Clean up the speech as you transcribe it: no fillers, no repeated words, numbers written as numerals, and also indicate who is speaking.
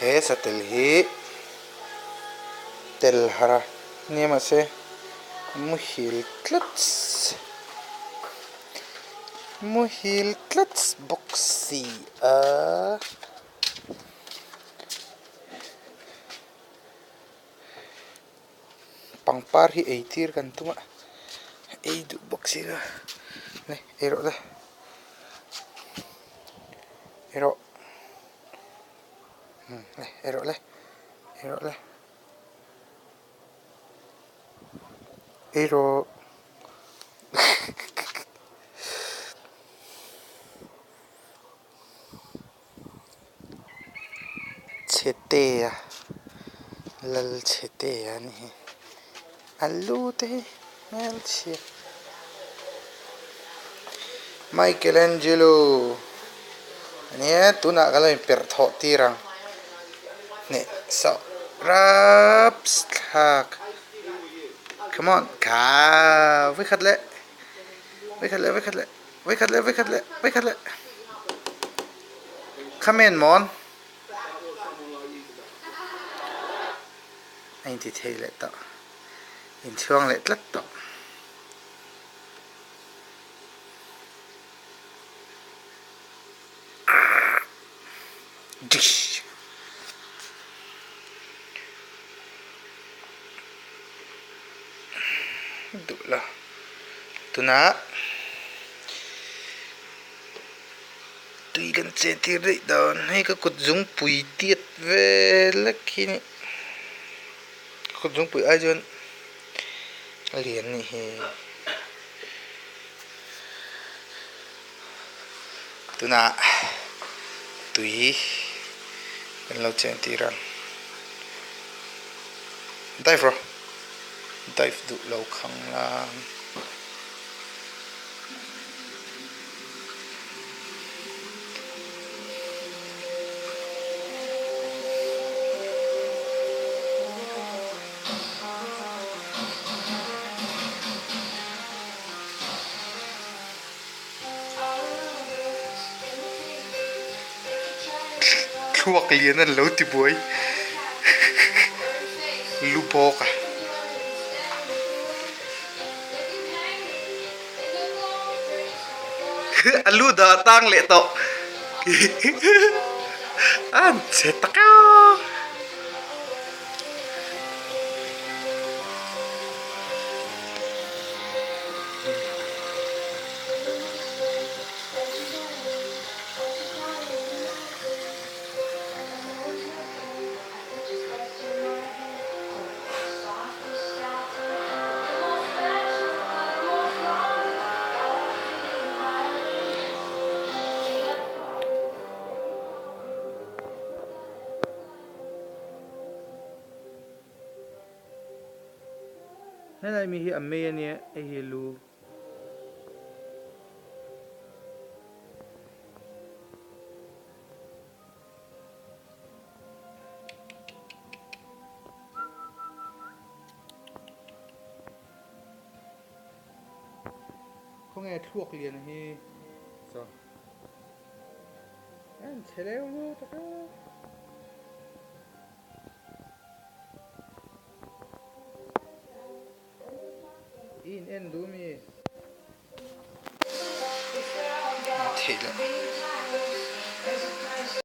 Speaker 1: he satel hi tel hara niema se muhil klats boxy pangpar hi eitir kan tuma ei du boxy ga le ero da ero le ero le ero le ero chete ya lal chete ya ni alu te mel che Michelangelo ania tuna kalau per tho tirang ne so raps thak come on ka với khát lệ với khát lệ với khát lệ với khát lệ với khát lệ với khát lệ comment món anh thì thấy lệ tọ in chuông lệ lất tọ dish đủ là tuna tùy gần chế tiệt đấy đó hay có cột giống bụi tiệt về là khi cột giống bụi ai chọn liền này tuna tùy gần lâu chế tiệt rằng dive rồi dive đủ lâu không là luộc liền là lâu thì buổi lu bò cả alu đã tăng lệ tọ ăn sẽ tắc thế này mình hiện mê nè ai hello không nghe thuốc liền hay sao anh sẽ leo luôn in en du mi